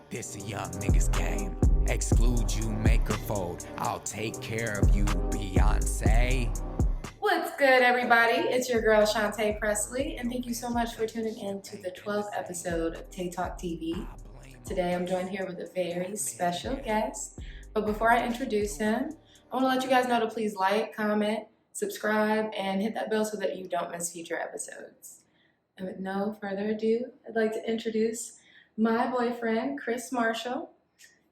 This a young nigga's game. Exclude you, make her fold. I'll take care of you, Beyonce. What's good, everybody? It's your girl, Shantae Presley, and thank you so much for tuning in to the 12th episode of TaeTalk TV. Today, I'm joined here with a very special guest, but before I introduce him, I want to let you guys know to please like, comment, subscribe, and hit that bell so that you don't miss future episodes. And with no further ado, I'd like to introduce my boyfriend, KrisMarshall.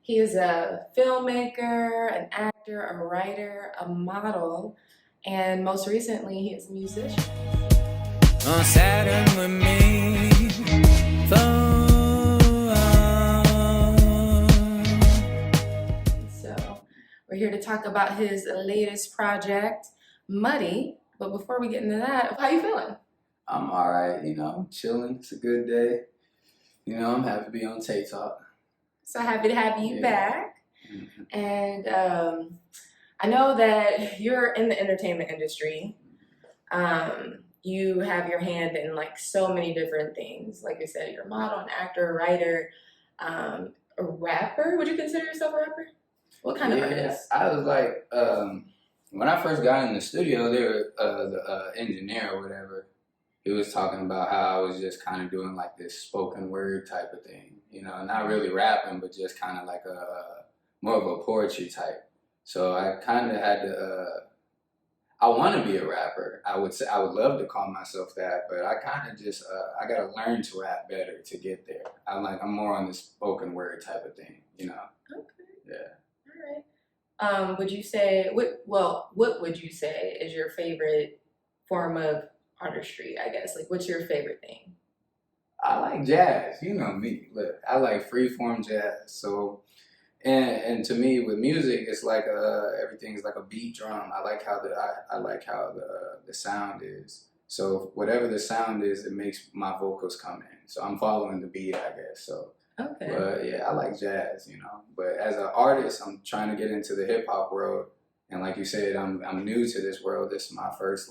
He is a filmmaker, an actor, a writer, a model, and most recently, he is a musician. On Saturn with me. So, we're here to talk about his latest project, Muddy. But before we get into that, how you feeling? I'm alright, I'm chilling. It's a good day. I'm happy to be on TaeTalk. So happy to have you back. Mm-hmm. And I know that you're in the entertainment industry. You have your hand in like so many different things. Like you said, you're a model, an actor, a writer, a rapper. Would you consider yourself a rapper? What kind of artist? I was like, when I first got in the studio, the engineer or whatever, he was talking about how I was just kind of doing like this spoken word type of thing, not really rapping, but just kind of like more of a poetry type. So I kind of had to, I want to be a rapper. I would love to call myself that, but I kind of just, I got to learn to rap better to get there. I'm more on the spoken word type of thing, Okay. Yeah. All right. Would you say, what would you say is your favorite form of artistry, I guess? Like, what's your favorite thing? I like jazz. You know me. Look, I like freeform jazz. So, and to me, with music, it's like everything's like a beat drum. I like how the sound is. So whatever the sound is, it makes my vocals come in. So I'm following the beat, I guess. So. Okay. But yeah, I like jazz. But as an artist, I'm trying to get into the hip hop world. And like you said, I'm new to this world. This is my first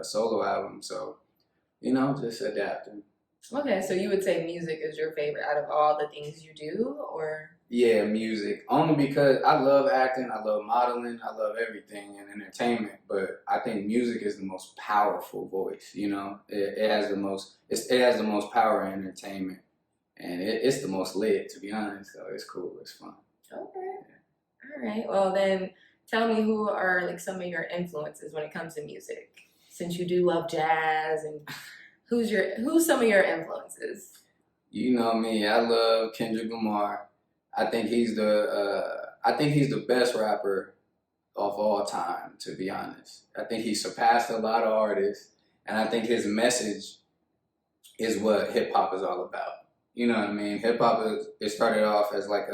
solo album, so just adapting. Okay, so you would say music is your favorite out of all the things you do, or? Yeah, music. Only because I love acting, I love modeling, I love everything in entertainment. But I think music is the most powerful voice. It has the most power in entertainment, and it's the most lit, to be honest. So it's cool, it's fun. Okay. All right. Well then. Tell me, who are like some of your influences when it comes to music? Since you do love jazz, and who's some of your influences? You know me, I love Kendrick Lamar. I think he's the best rapper of all time, to be honest. I think he surpassed a lot of artists, and I think his message is what hip hop is all about. You know what I mean? Hip hop it started off as like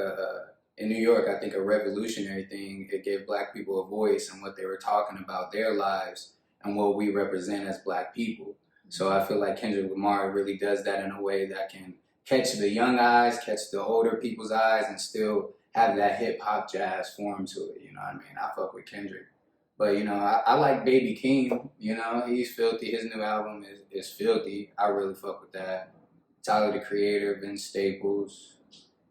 in New York, I think a revolutionary thing. It gave black people a voice and what they were talking about, their lives, and what we represent as black people. So I feel like Kendrick Lamar really does that in a way that can catch the young eyes, catch the older people's eyes, and still have that hip-hop jazz form to it, I mean? I fuck with Kendrick. But, I like Baby King, he's filthy. His new album is filthy. I really fuck with that. Tyler, the Creator, Vince Staples.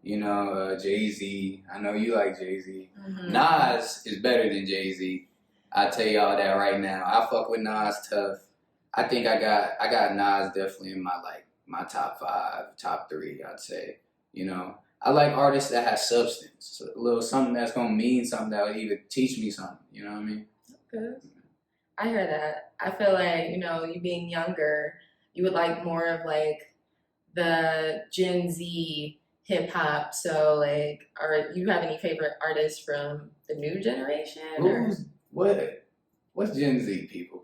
Jay-Z. I know you like Jay-Z. Mm-hmm. Nas is better than Jay-Z. I'll tell y'all that right now. I fuck with Nas tough. I think I got Nas definitely in my top 5, top 3, I'd say. I like artists that have substance. A little something that's gonna mean something that would even teach me something. You know what I mean? Okay. I hear that. I feel like, you being younger, you would like more of like the Gen Z hip hop. So like, you have any favorite artists from the new generation? What's Gen Z, people?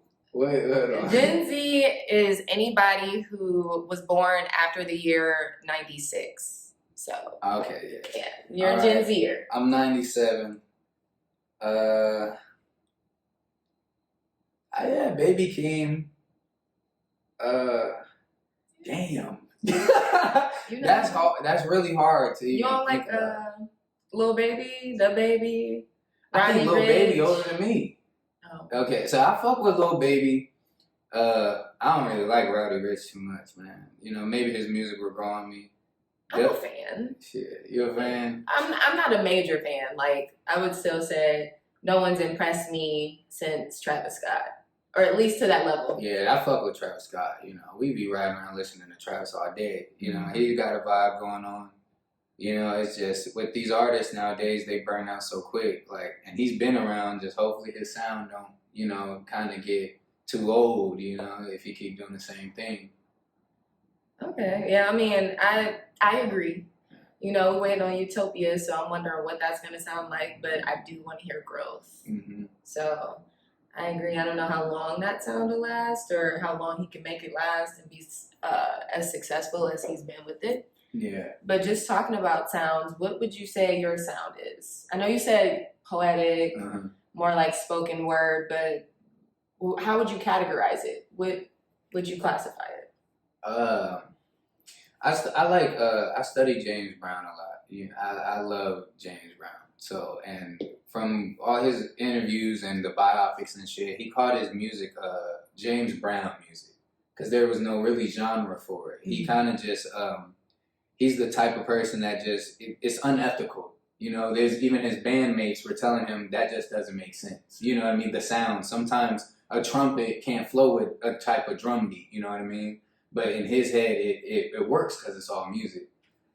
Gen Z is anybody who was born after the year 96. So okay, yeah, you're a Gen Zer. I'm 97. Yeah, Baby King. Damn. That's hard. That's really hard to. You don't like Lil Baby, The Baby? I think Lil Baby older than me. Oh. Okay, so I fuck with Lil Baby. I don't really like Roddy Ricch too much, man. Maybe his music will grow on me. I'm a fan. Shit, you a fan? I'm not a major fan. Like, I would still say no one's impressed me since Travis Scott. Or at least to that level. Yeah, I fuck with Travis Scott. You know, we be riding around listening to Travis all day. You know, he got a vibe going on. You know, it's just with these artists nowadays, they burn out so quick. Like, and he's been around. Just hopefully his sound don't, you know, kind of get too old. You know, if he keep doing the same thing. Okay. Yeah. I mean, I agree. You know, we waiting on Utopia, so I'm wondering what that's gonna sound like. But I do want to hear growth. Mm-hmm. So. I agree. I don't know how long that sound will last or how long he can make it last and be as successful as he's been with it. Yeah. But just talking about sounds, what would you say your sound is? I know you said poetic, more like spoken word, but how would you categorize it? What would you classify it? I study James Brown a lot. You know, I love James Brown. So, and from all his interviews and the biopics and shit, he called his music James Brown music because there was no really genre for it. He kind of just, he's the type of person that just, it's unethical. You know, there's even his bandmates were telling him that just doesn't make sense. You know what I mean? The sound. Sometimes a trumpet can't flow with a type of drum beat, you know what I mean? But in his head, it works because it's all music.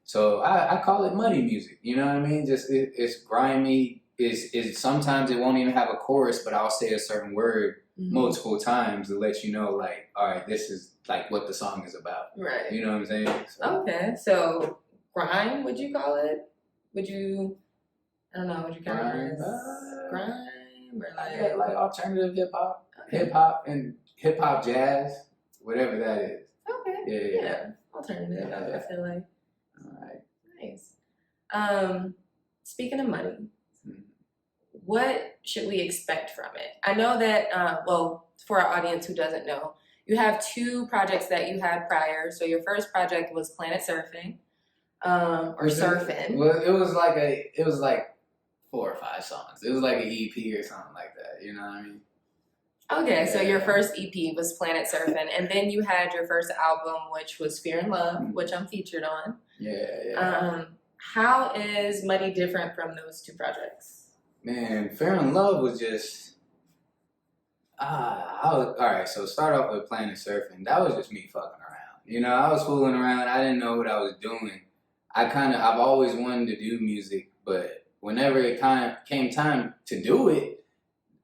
So I call it muddy music, you know what I mean? Just it's grimy. It's sometimes it won't even have a chorus, but I'll say a certain word multiple times to let you know, like, all right, this is like what the song is about. Right. You know what I'm saying? So. Okay. So grime, would you call it? Would you? I don't know. Would you categorize grime or like alternative hip hop and hip hop jazz, whatever that is. Okay. Yeah. Alternative. I feel like. All right. Nice. Speaking of money, what should we expect from it? I know that, well, for our audience who doesn't know, you have two projects that you had prior. So your first project was Planet Surfing, or Surfing. Well, it was like 4 or 5 songs. It was like an EP or something like that. You know what I mean? Okay, so your first EP was Planet Surfing, and then you had your first album, which was Fear and Love, which I'm featured on. Yeah. How is Muddy different from those two projects? Man, Fear and Love was just all right. So start off with Planet Surfing. That was just me fucking around. You know, I was fooling around. I didn't know what I was doing. I've always wanted to do music, but whenever it came time to do it,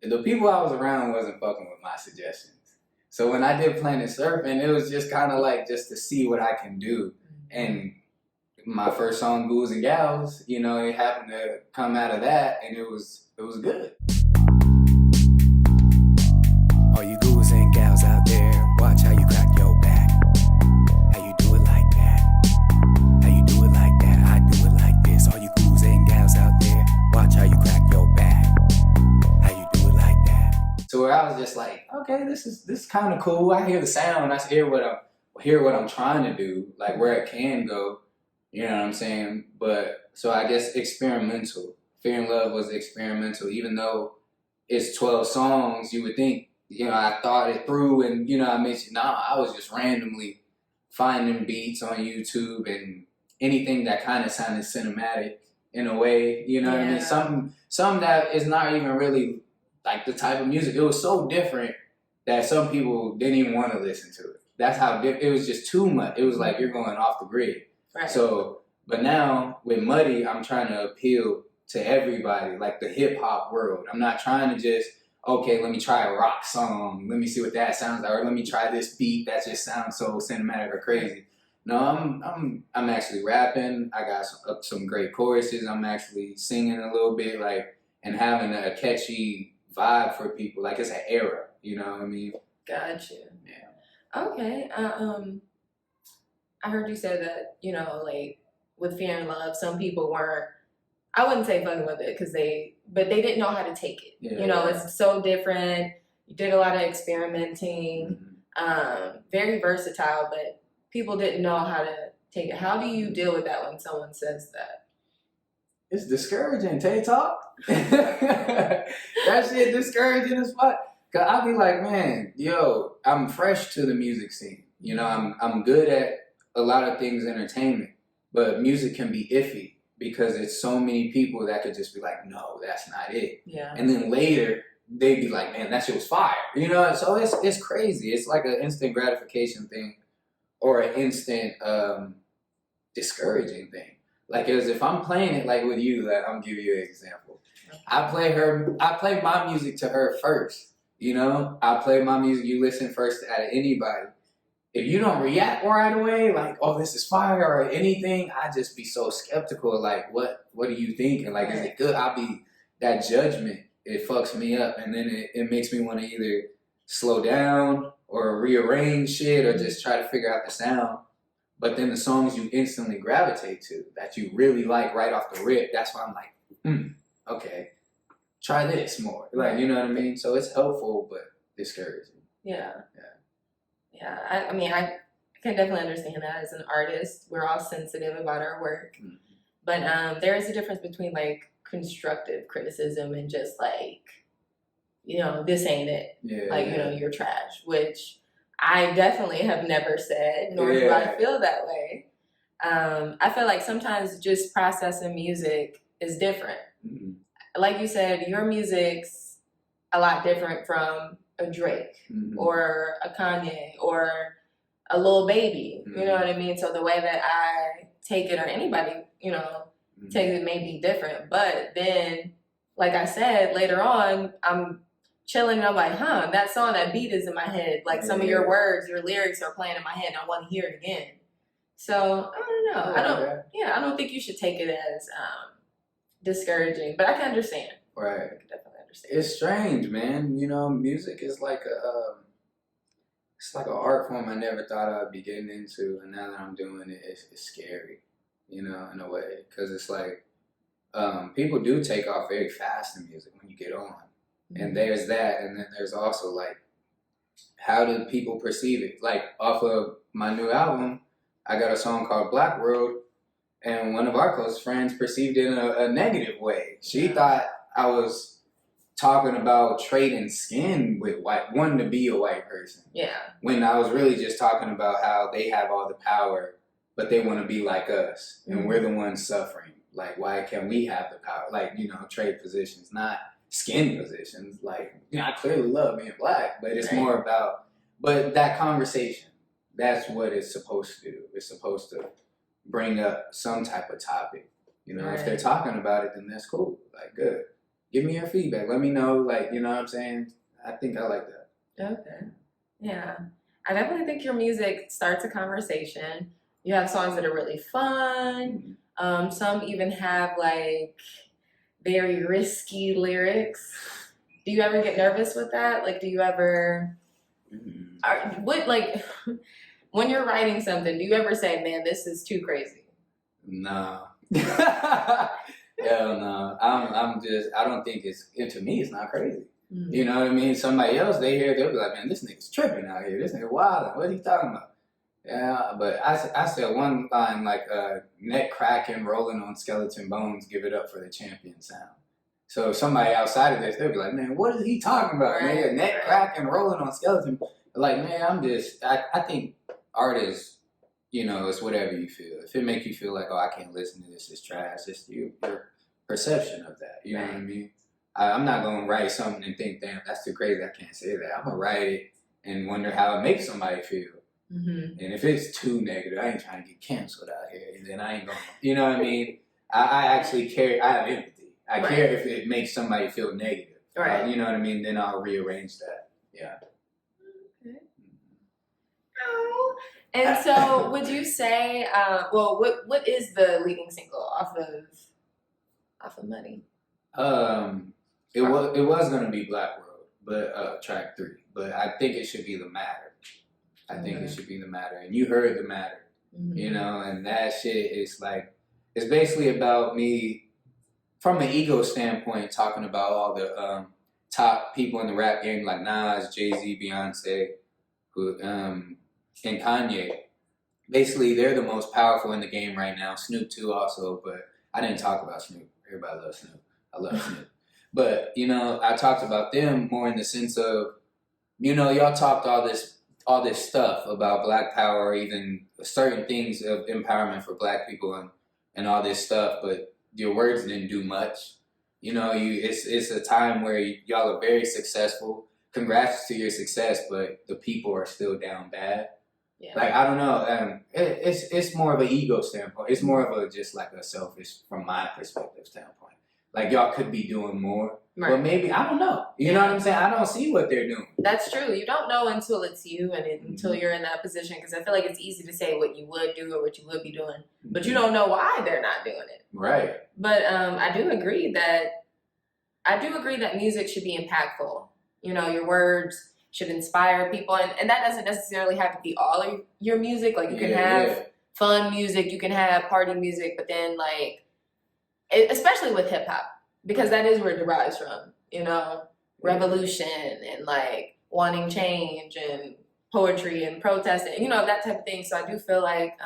the people I was around wasn't fucking with my suggestions. So when I did Planet Surfing, it was just kind of like just to see what I can do. And my first song, Ghouls and Gals, you know, it happened to come out of that, and it was good. All you ghouls and gals out there, watch how you crack your back. How you do it like that. How you do it like that. I do it like this. All you ghouls and gals out there, watch how you crack your back. How you do it like that. So where I was just like, okay, this is kind of cool. I hear the sound. I hear what I'm trying to do, like where it can go. You know what I'm saying? But so I guess experimental. Fear and Love was experimental, even though it's 12 songs. You would think, you know, I thought it through, and you know, I was just randomly finding beats on YouTube and anything that kind of sounded cinematic in a way. You know what I mean? Some that is not even really like the type of music. It was so different that some people didn't even want to listen to it. That's how it was. Just too much. It was like you're going off the grid. Right. So, but now with Muddy, I'm trying to appeal to everybody, like the hip hop world. I'm not trying to just, okay, let me try a rock song. Let me see what that sounds like. Or let me try this beat that just sounds so cinematic or crazy. No, I'm actually rapping. I got some great choruses. I'm actually singing a little bit, like, and having a catchy vibe for people. Like it's an era, you know what I mean? Gotcha. Yeah. Okay. I heard you say that, you know, like with Fear and Love, some people weren't, I wouldn't say fucking with it but they didn't know how to take it. Yeah, you know, it's so different. You did a lot of experimenting, very versatile, but people didn't know how to take it. How do you deal with that when someone says that? It's discouraging, TaeTalk. That shit discouraging as fuck. Cause I be like, man, yo, I'm fresh to the music scene. You know, I'm good at a lot of things entertainment. but music can be iffy because it's so many people that could just be like, no, that's not it. Yeah. And then later they'd be like, man, that shit was fire. You know, so it's crazy. It's like an instant gratification thing or an instant discouraging thing. Like, as if I'm playing it like with you, like, I'm giving you an example. I play my music to her first. You know, I play my music, you listen first out of anybody. If you don't react right away, like, oh, this is fire or anything, I just be so skeptical. Like, what do you think? And like, is it good? I'll be that judgment. It fucks me up, and then it makes me want to either slow down or rearrange shit or just try to figure out the sound. But then the songs you instantly gravitate to that you really like right off the rip, that's why I'm like, okay, try this more. Like, you know what I mean? So it's helpful, but discouraging. Yeah. I mean, I can definitely understand that. As an artist, we're all sensitive about our work. Mm-hmm. But there is a difference between, like, constructive criticism and just, like, you know, this ain't it. Yeah. Like, you know, you're trash, which I definitely have never said, nor do I feel that way. I feel like sometimes just processing music is different. Mm-hmm. Like you said, your music's a lot different from a Drake or a Kanye or a Lil Baby. You know what I mean? So the way that I take it, or anybody, you know, takes it may be different. But then, like I said, later on, I'm chilling and I'm like, that song, that beat is in my head. Like, some of your words, your lyrics are playing in my head and I want to hear it again. So I don't know. I don't think you should take it as discouraging, but I can understand. Right. I can definitely understand. It's strange, man. You know, music is like it's like an art form I never thought I'd be getting into, and now that I'm doing it, it's scary, you know, in a way, because it's like people do take off very fast in music when you get on. And there's that, and then there's also, like, how do people perceive it? Like, off of my new album, I got a song called Black World, and one of our close friends perceived it in a negative way. She thought I was talking about trading skin with wanting to be a white person. Yeah. When I was really just talking about how they have all the power, but they want to be like us, and we're the ones suffering. Like, why can't we have the power? Like, you know, trade positions, not skin positions. Like, you know, I clearly love being black, but it's more about, but that conversation, that's what it's supposed to do. It's supposed to bring up some type of topic. You know, if they're talking about it, then that's cool. Like, good. Give me your feedback. Let me know, like, you know what I'm saying? I think I like that. Okay. Yeah. I definitely think your music starts a conversation. You have songs that are really fun. Some even have, like, very risky lyrics. Do you ever get nervous with that? Like, do you ever, when you're writing something, do you ever say, man, this is too crazy? No. Hell no. I don't think to me, it's not crazy. You know what I mean? Somebody else, they'll be like, man, this nigga's tripping out here. This nigga wild. What are you talking about? Yeah, but I said one line, like, neck cracking, rolling on skeleton bones, give it up for the champion sound. So if somebody outside of this, they'll be like, man, what is he talking about? Man, neck cracking, rolling on skeleton. Like, man, I think art is, you know, it's whatever you feel. If it makes you feel like, oh, I can't listen to this, it's trash, it's your perception of that. You know what I mean? I'm not going to write something and think, damn, that's too crazy, I can't say that. I'm going to write it and wonder how it makes somebody feel. And if it's too negative, I ain't trying to get canceled out here. And then I ain't going to, you know what I mean? I actually care. I have empathy. I care if it makes somebody feel negative. Right. You know what I mean? Then I'll rearrange that. Yeah. Okay. Oh. And so would you say, what is the leading single off of Money? It was going to be Black World, but track 3. But I think it should be The Matter. I think it should be The Matter. And you heard The Matter, you know, and that shit is like, it's basically about me, from an ego standpoint, talking about all the top people in the rap game, like Nas, Jay-Z, Beyonce, and Kanye. Basically, they're the most powerful in the game right now. Snoop too also, but I didn't talk about Snoop. Everybody loves Snoop. I love Snoop. But, you know, I talked about them more in the sense of, you know, y'all talked all this all this stuff about Black Power, or even certain things of empowerment for Black people and all this stuff, but your words didn't do much. You know, it's a time where y'all are very successful. Congrats to your success, but the people are still down bad. Yeah. Like, I don't know. It's more of an ego standpoint. It's more of a just like a selfish, from my perspective standpoint. Like, y'all could be doing more. Right. But maybe, I don't know. You know what I'm saying? I don't see what they're doing. That's true. You don't know until it's you and until you're in that position, because I feel like it's easy to say what you would do or what you would be doing, but you don't know why they're not doing it. Right. But I do agree that music should be impactful. You know, your words should inspire people, and that doesn't necessarily have to be all of your music. Like, you can have fun music, you can have party music, but then, like, especially with hip hop, because that is where it derives from, you know, revolution and like wanting change and poetry and protesting, you know, that type of thing. So I do feel like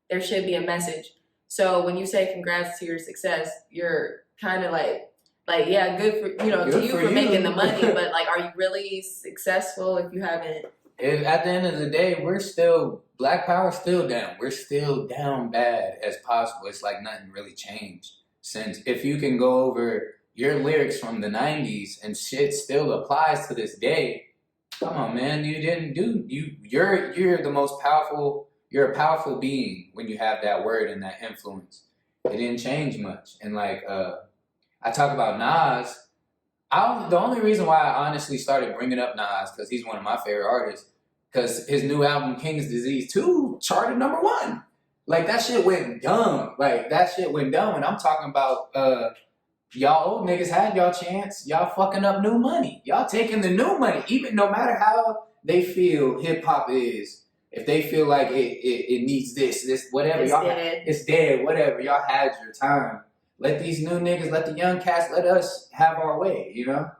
there should be a message. So when you say congrats to your success, you're kind of like, yeah, good for, you know, Good to you for for you. making the money, but like, are you really successful if you haven't? At the end of the day, Black Power still down. We're still down bad as possible. It's like nothing really changed. Since if you can go over your lyrics from the 90s and shit still applies to this day, come on, man. You're the most powerful, you're a powerful being when you have that word and that influence. It didn't change much. And like I talk about Nas, the only reason why I honestly started bringing up Nas, because he's one of my favorite artists, because his new album King's Disease 2 charted #1. Like, that shit went dumb. And I'm talking about, y'all old niggas had y'all chance. Y'all fucking up new money. Y'all taking the new money. Even no matter how they feel hip hop is, if they feel like it needs this, whatever. It's dead, whatever. Y'all had your time. Let these new niggas, let the young cats, let us have our way, you know?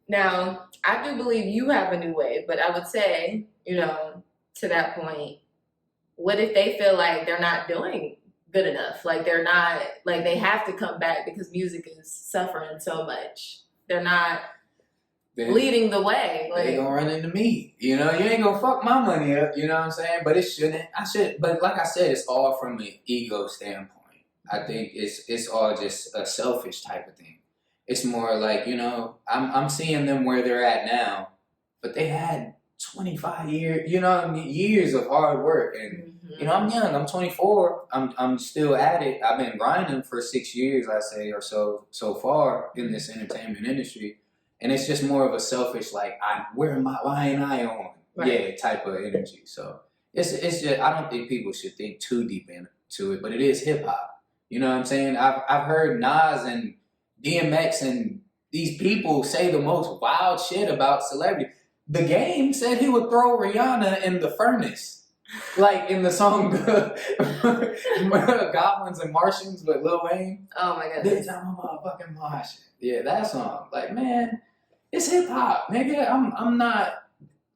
Now, I do believe you have a new way, but I would say, you know, to that point, what if they feel like they're not doing good enough? Like, they're not, like, they have to come back because music is suffering so much. They're not leading the way. Like, they gonna run into me. You know, you ain't gonna fuck my money up, you know what I'm saying? But it shouldn't. But like I said, it's all from an ego standpoint. I think it's all just a selfish type of thing. It's more like, you know, I'm seeing them where they're at now, but they had 25 years, you know what I mean, years of hard work. And, you know, I'm young, I'm 24, I'm still at it. I've been grinding for 6 years, I say, or so far in this entertainment industry. And it's just more of a selfish, like, why ain't I on? Right. Yeah, type of energy. So it's just, I don't think people should think too deep into it, but it is hip hop. You know what I'm saying? I've heard Nas and DMX and these people say the most wild shit about celebrity. The Game said he would throw Rihanna in the furnace. Like in the song Goblins and Martians with Lil Wayne. Oh my goodness. Bitch, I'm a motherfucking Martian. Yeah, that song. Like, man, it's hip hop, nigga. I'm not,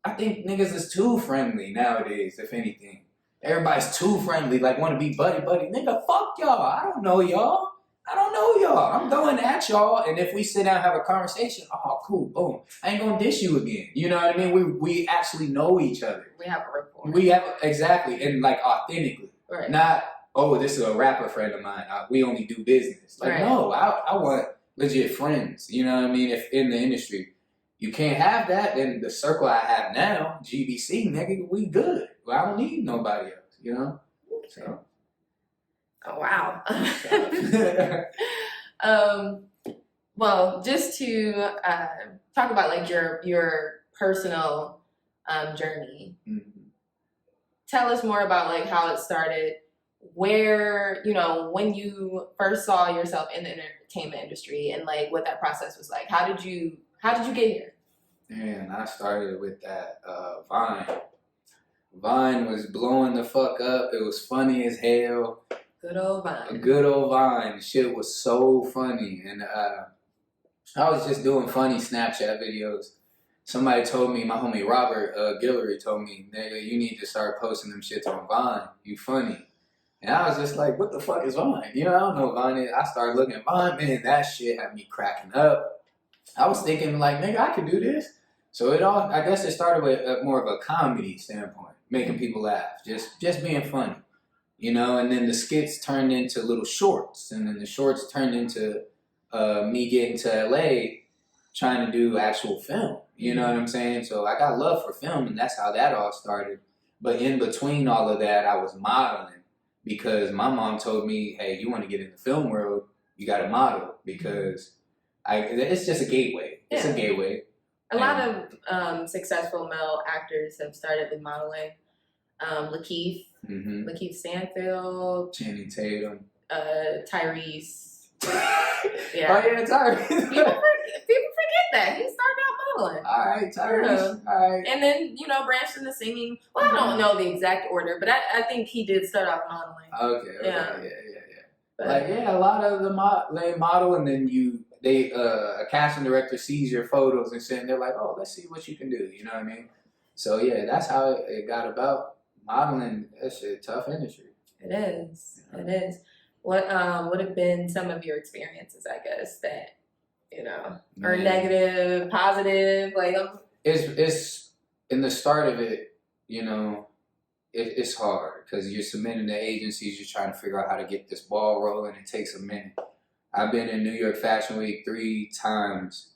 I think niggas is too friendly nowadays, if anything. Everybody's too friendly, like want to be buddy. Nigga, fuck y'all. I don't know y'all. I'm going at y'all, and if we sit down and have a conversation, oh, cool, boom. I ain't gonna dish you again. You know what I mean? We actually know each other. We have a rapport. Exactly, and like authentically. Right. Not, oh, this is a rapper friend of mine. We only do business. Like, right. No, I want legit friends. You know what I mean? If in the industry, you can't have that, then the circle I have now, GBC, nigga, we good. Well, I don't need nobody else, you know? So. Oh, wow. Well, just to talk about like your personal journey. Mm-hmm. Tell us more about like how it started, where, you know, when you first saw yourself in the entertainment industry and like what that process was like. How did you get here? Man, I started with that Vine. Vine was blowing the fuck up. It was funny as hell. Good old Vine. A good old Vine. Shit was so funny. And I was just doing funny Snapchat videos. Somebody told me, my homie Robert Guillory told me, nigga, you need to start posting them shits on Vine. You funny. And I was just like, what the fuck is Vine? You know, I don't know what Vine is. I started looking at Vine, man, that shit had me cracking up. I was thinking like, nigga, I could do this. So I guess it started with more of a comedy standpoint, making people laugh, just being funny, you know. And then the skits turned into little shorts, and then the shorts turned into me getting to LA, trying to do actual film. You know what I'm saying? So I got love for film, and that's how that all started. But in between all of that, I was modeling because my mom told me, "Hey, you want to get in the film world, you got to model because it's just a gateway. It's a gateway." A lot of successful male actors have started with modeling. Lakeith Stanfield, Channing Tatum, Tyrese. Yeah. Oh yeah, Tyrese. People forget that he started out modeling. All right, Tyrese. All right. And then branched into singing. Well, I don't know the exact order, but I think he did start off modeling. Okay. Yeah. But, a lot of they model, and then a casting director sees your photos and shit, and they're like, "Oh, let's see what you can do." You know what I mean? So yeah, that's how it got about. Modeling, that's a tough industry. It is. Yeah. It is. What would have been some of your experiences, I guess, that are negative, positive? Like, it's in the start of it, it's hard because you're submitting to agencies, you're trying to figure out how to get this ball rolling. It takes a minute. I've been in New York Fashion Week 3 times,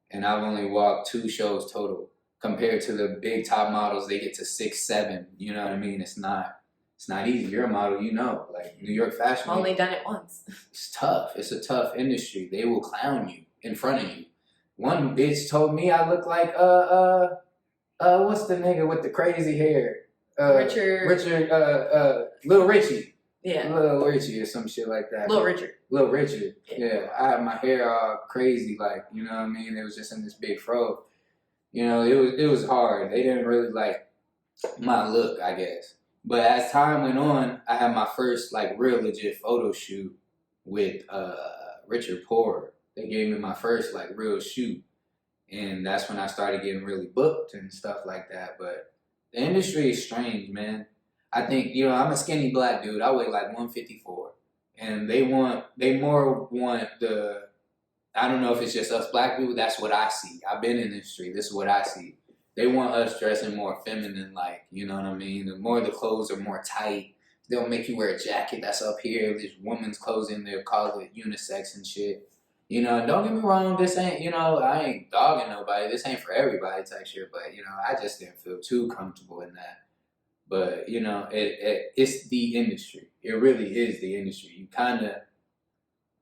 and I've only walked 2 shows total. Compared to the big top models, they get to 6, 7. You know what I mean? It's not easy. You're a model, like New York Fashion Week. Only done it once. It's tough. It's a tough industry. They will clown you in front of you. One bitch told me I look like what's the nigga with the crazy hair? Richard, Little Richie. Yeah. Little Richie or some shit like that. Little Richard. Yeah. I had my hair all crazy, like, you know what I mean? It was just in this big fro. It was hard. They didn't really like my look, I guess. But as time went on, I had my first like real legit photo shoot with Richard Poor. They gave me my first like real shoot, and that's when I started getting really booked and stuff like that. But the industry is strange, man. I think I'm a skinny black dude. I weigh like 154, and they more want the. I don't know if it's just us black people. That's what I see. I've been in the industry. This is what I see. They want us dressing more feminine, like, you know what I mean? The more the clothes are more tight. They'll make you wear a jacket that's up here. There's women's clothes in there, call it unisex and shit. Don't get me wrong. This ain't, I ain't dogging nobody. This ain't for everybody type shit. But, I just didn't feel too comfortable in that. But, it's the industry. It really is the industry. You kind of...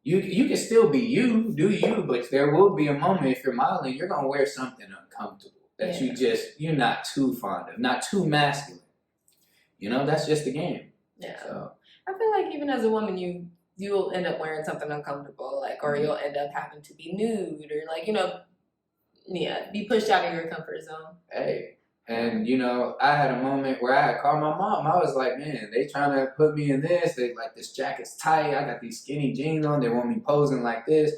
You can still be you, do you, but there will be a moment if you're modeling, you're going to wear something uncomfortable that you're not too fond of, not too masculine. That's just the game. Yeah. So I feel like even as a woman, you'll end up wearing something uncomfortable, like, or you'll end up having to be nude or like, be pushed out of your comfort zone. Hey. And, I had a moment where I had called my mom. I was like, man, they trying to put me in this. They like, this jacket's tight. I got these skinny jeans on. They want me posing like this.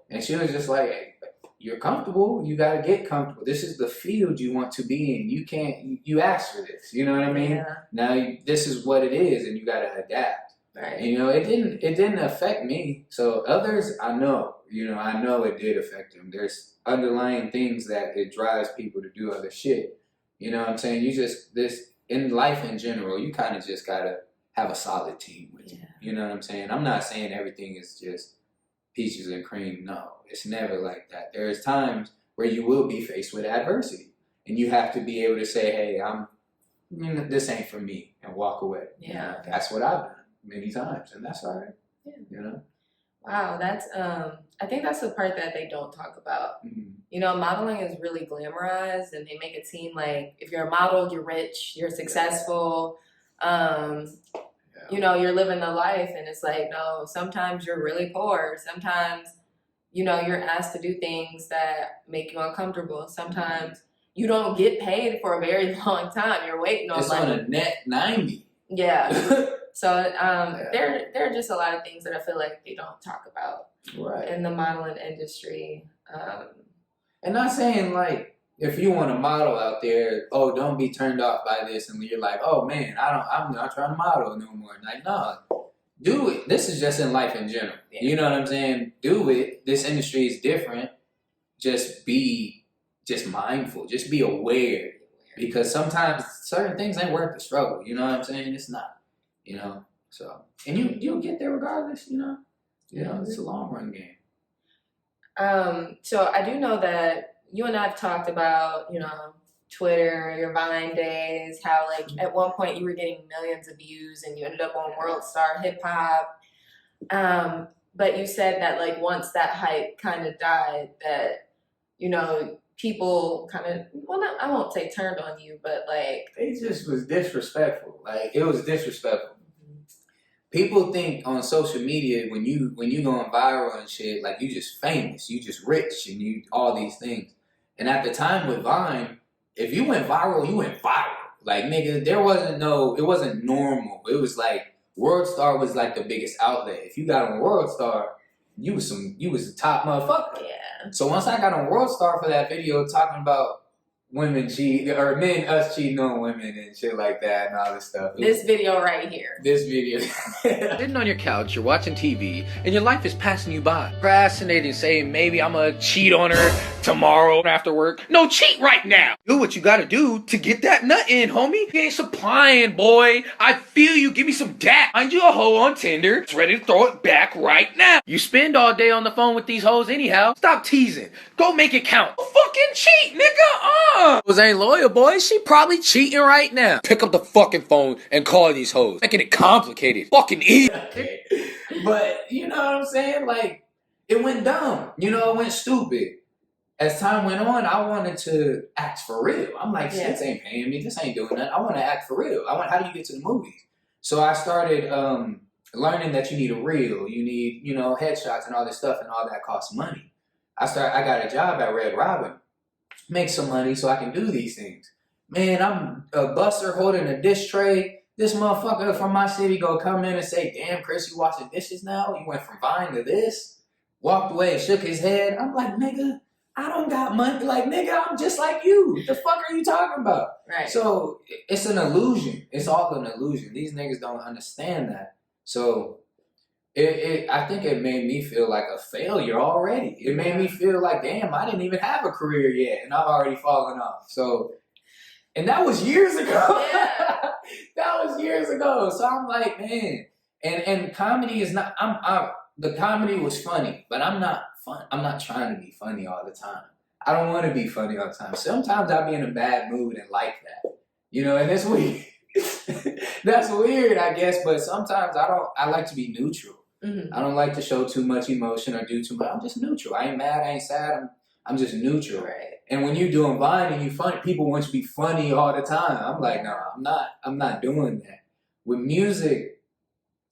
And she was just like, hey, you're comfortable. You got to get comfortable. This is the field you want to be in. You asked for this. You know what I mean? Yeah. Now, this is what it is, and you got to adapt. Right. And, it didn't affect me. So others, I know it did affect them. There's underlying things that it drives people to do other shit. You know what I'm saying? In life in general, you kind of just got to have a solid team with you. You know what I'm saying? I'm not saying everything is just peaches and cream. No, it's never like that. There's times where you will be faced with adversity, and you have to be able to say, hey, this ain't for me, and walk away. Yeah. That's what I've done many times, and that's all right. Yeah. Wow, that's I think that's the part that they don't talk about. Mm-hmm. Modeling is really glamorized, and they make it seem like if you're a model, you're rich, you're successful, you're living the life, and it's like, no, sometimes you're really poor. Sometimes, you're asked to do things that make you uncomfortable. Sometimes you don't get paid for a very long time. You're waiting on it's on a net 90. Yeah. So there are just a lot of things that I feel like they don't talk about in the modeling industry. And not saying like if you want to model out there, oh, don't be turned off by this, and you're like, oh man, I'm not trying to model no more. Like, no, do it. This is just in life in general. Yeah. You know what I'm saying? Do it. This industry is different. Just just mindful, just be aware. Because sometimes certain things ain't worth the struggle. You know what I'm saying? It's not. You know. So and you'll get there regardless. You know. It's a long run game. So I do know that you and I have talked about, Twitter, your Vine days, how like at one point you were getting millions of views and you ended up on World Star HipHop. But you said that like once that hype kind of died, that, people kind of, I won't say turned on you, but like. It just was disrespectful. Like it was disrespectful. People think on social media when you going viral and shit, like you just famous, you just rich, and you all these things. And at the time with Vine, if you went viral, you went viral. Like nigga, it wasn't normal. It was like World Star was like the biggest outlet. If you got on World Star, you was the top motherfucker. Yeah. So once I got on World Star for that video talking about women cheating or men us cheating on women and shit like that and all this stuff. This video right here. This video. Sitting on your couch, you're watching TV, and your life is passing you by. Procrastinating, saying maybe I'm gonna cheat on her tomorrow after work. No, cheat right now. Do what you gotta do to get that nut in, homie. You ain't supplying, boy. I feel you. Give me some dat. Find you a hoe on Tinder. It's ready to throw it back right now. You spend all day on the phone with these hoes anyhow. Stop teasing. Go make it count. Fucking cheat, nigga. Hoes ain't loyal, boy. She probably cheating right now. Pick up the fucking phone and call these hoes. Making it complicated. Fucking easy. But you know what I'm saying? Like, it went dumb. It went stupid. As time went on, I wanted to act for real. I'm like, this ain't paying me. This ain't doing nothing. I want to act for real. How do you get to the movies? So I started learning that you need a reel. You need, headshots and all this stuff, and all that costs money. I got a job at Red Robin. Make some money so I can do these things. Man, I'm a buster holding a dish tray. This motherfucker from my city go come in and say, damn, Chris, you washing dishes now? You went from Vine to this? Walked away and shook his head. I'm like, nigga, I don't got money. Like, nigga, I'm just like you. The fuck are you talking about? Right. So it's an illusion. It's all an illusion. These niggas don't understand that. So I think it made me feel like a failure already. It made me feel like, damn, I didn't even have a career yet, and I've already fallen off. So, and that was years ago. Yeah. That was years ago. So I'm like, man, and comedy is not. The comedy was funny, but I'm not fun. I'm not trying to be funny all the time. I don't want to be funny all the time. Sometimes I'll be in a bad mood and like that, and it's weird. That's weird, I guess. But sometimes I like to be neutral. Mm-hmm. I don't like to show too much emotion or do too much. I'm just neutral. I ain't mad. I ain't sad. I'm just neutral. Right. And when you're doing Vine and you funny, people want you to be funny all the time. I'm like, no, I'm not doing that. With music,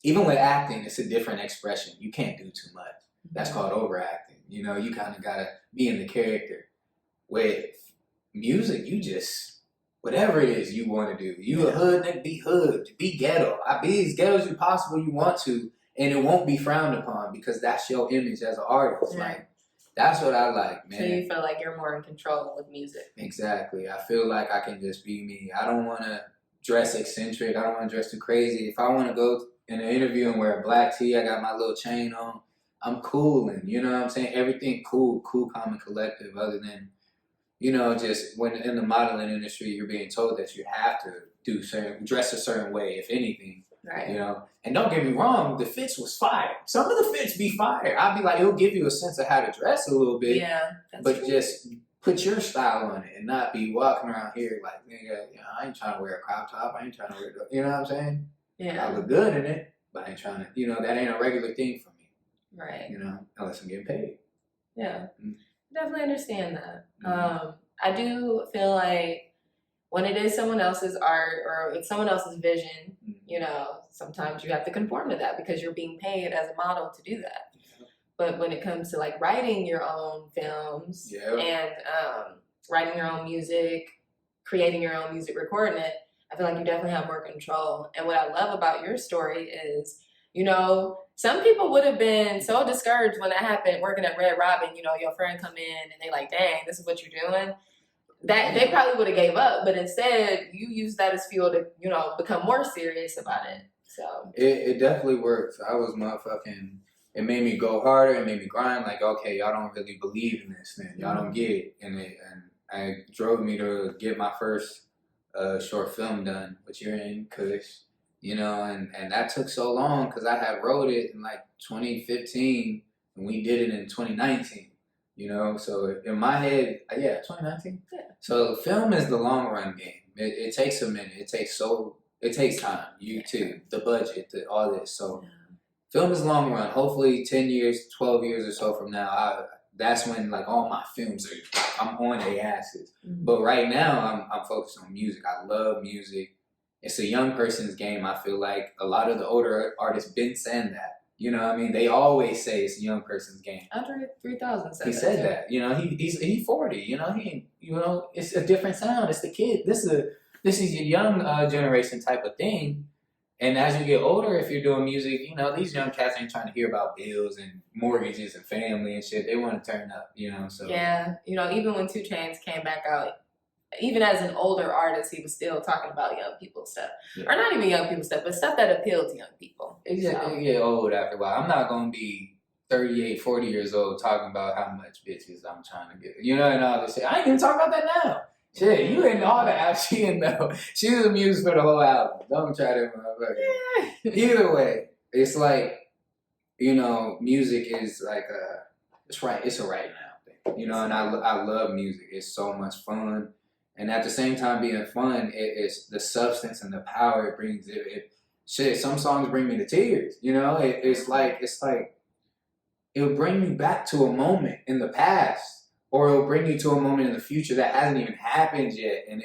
even with acting, it's a different expression. You can't do too much. That's called overacting. You kind of gotta be in the character. With music, you just whatever it is you want to do. You a hood nigga, be hood, be ghetto. Be as ghetto as possible you want to. And it won't be frowned upon because that's your image as an artist. Yeah. Like, that's what I like, man. So you feel like you're more in control with music. Exactly. I feel like I can just be me. I don't want to dress eccentric. I don't want to dress too crazy. If I want to go in an interview and wear a black tee, I got my little chain on, I'm cool. And you know what I'm saying? Everything cool, calm, and collective other than, just when in the modeling industry, you're being told that you have to dress a certain way, if anything. Right. And don't get me wrong, the fits was fire. Some of the fits be fire. I'll be like, it'll give you a sense of how to dress a little bit. Yeah. But just put your style on it and not be walking around here like, nigga, I ain't trying to wear a crop top. I ain't trying to wear, you know what I'm saying? Yeah. I look good in it, but I ain't trying to, that ain't a regular thing for me. Right. Unless I'm getting paid. Yeah. Mm-hmm. Definitely understand that. Mm-hmm. I do feel like when it is someone else's art or it's someone else's vision, sometimes you have to conform to that because you're being paid as a model to do that. Yeah. But when it comes to like writing your own films and writing your own music, creating your own music, recording it, I feel like you definitely have more control. And what I love about your story is, some people would have been so discouraged when that happened, working at Red Robin, your friend come in and they like, dang, this is what you're doing. That they probably would have gave up, but instead you use that as fuel to, become more serious about it. So it definitely works. I was it made me go harder. It made me grind. Like, okay, y'all don't really believe in this, then y'all don't get it, and drove me to get my first short film done, which you're in, Kush. You know, and that took so long because I had wrote it in like 2015 and we did it in 2019. You know, so in my head, 2019. Yeah. So film is the long run game. It takes a minute. It takes time. You too, the budget, all this. So film is long run. Hopefully 10 years, 12 years or so from now, that's when like all my films are, I'm on their asses. Mm-hmm. But right now I'm focused on music. I love music. It's a young person's game. I feel like a lot of the older artists been saying that. You know what I mean? They always say it's a young person's game. Andre 3000 said He that. said that. You know, he's 40. You know, it's a different sound. It's the kid. This is your young generation type of thing. And as you get older, if you're doing music, you know, these young cats ain't trying to hear about bills and mortgages and family and shit. They want to turn up, you know. So yeah, you know, even when 2 Chainz came back out, even as an older artist, he was still talking about young people stuff. Yeah. Or not even young people stuff, but stuff that appealed to young people. It get old after a while. I'm not going to be 38, 40 years old talking about how much bitches I'm trying to get. You know, and all this shit. I ain't even talking about that now. Shit, you in all the apps. She in though. She was amused for the whole album. Don't try to motherfucker. Either way, it's like, you know, music is like it's a right now thing. You know, and I love music. It's so much fun. And at the same time being fun, it's the substance and the power it brings. Shit, some songs bring me to tears. You know, it's like it'll bring me back to a moment in the past, or it'll bring you to a moment in the future that hasn't even happened yet, and